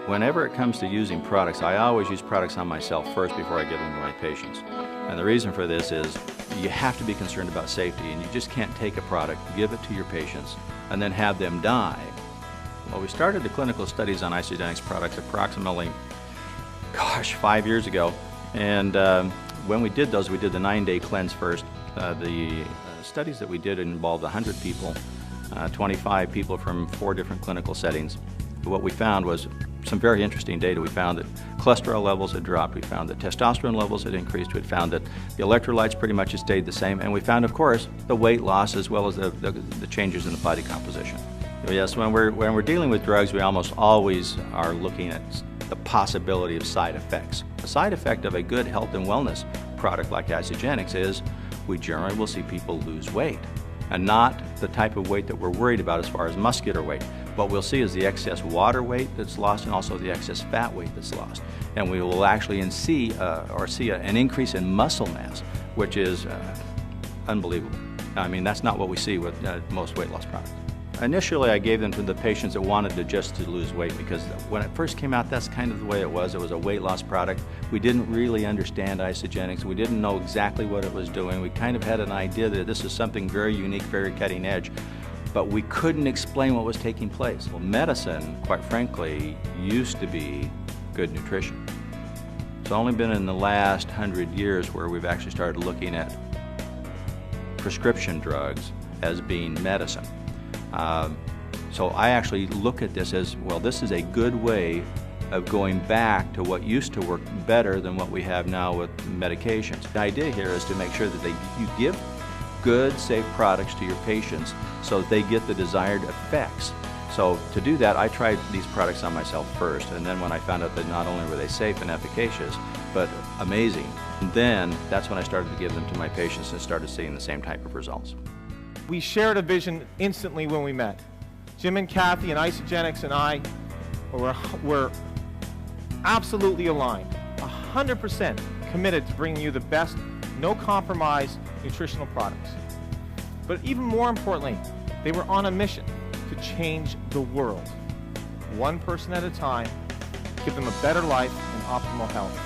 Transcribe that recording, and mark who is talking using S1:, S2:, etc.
S1: Whenever it comes to using products, I always use products on myself first before I give them to my patients. And the reason for this is you have to be concerned about safety, and you just can't take a product, give it to your patients, and then have them die. Well, we started the clinical studies on Isagenix products approximately, 5 years ago. And when we did those, we did the 9-day cleanse first. The studies that we did involved 100 people, 25 people from 4 different clinical settings. What we found was some very interesting data. We found that cholesterol levels had dropped. We found that testosterone levels had increased. We found that the electrolytes pretty much had stayed the same. And we found, of course, the weight loss as well as the changes in the body composition. Yes, when we're dealing with drugs, we almost always are looking at the possibility of side effects. The side effect of a good health and wellness product like Isagenix is we generally will see people lose weight, and not the type of weight that we're worried about as far as muscular weight. What we'll see is the excess water weight that's lost and also the excess fat weight that's lost. And we will actually see an increase in muscle mass, which is unbelievable. I mean, that's not what we see with most weight loss products. Initially, I gave them to the patients that wanted to lose weight, because when it first came out, that's kind of the way it was. It was a weight loss product. We didn't really understand Isagenix. We didn't know exactly what it was doing. We kind of had an idea that this is something very unique, very cutting edge, but we couldn't explain what was taking place. Well, medicine, quite frankly, used to be good nutrition. It's only been in the last 100 years where we've actually started looking at prescription drugs as being medicine. So I actually look at this as, well, this is a good way of going back to what used to work better than what we have now with medications. The idea here is to make sure that you give good, safe products to your patients so that they get the desired effects. So to do that, I tried these products on myself first, and then when I found out that not only were they safe and efficacious, but amazing, then that's when I started to give them to my patients and started seeing the same type of results.
S2: We shared a vision instantly when we met. Jim and Kathy and Isagenix and I were absolutely aligned, 100% committed to bringing you the best, no compromise nutritional products. But even more importantly, they were on a mission to change the world, one person at a time, give them a better life and optimal health.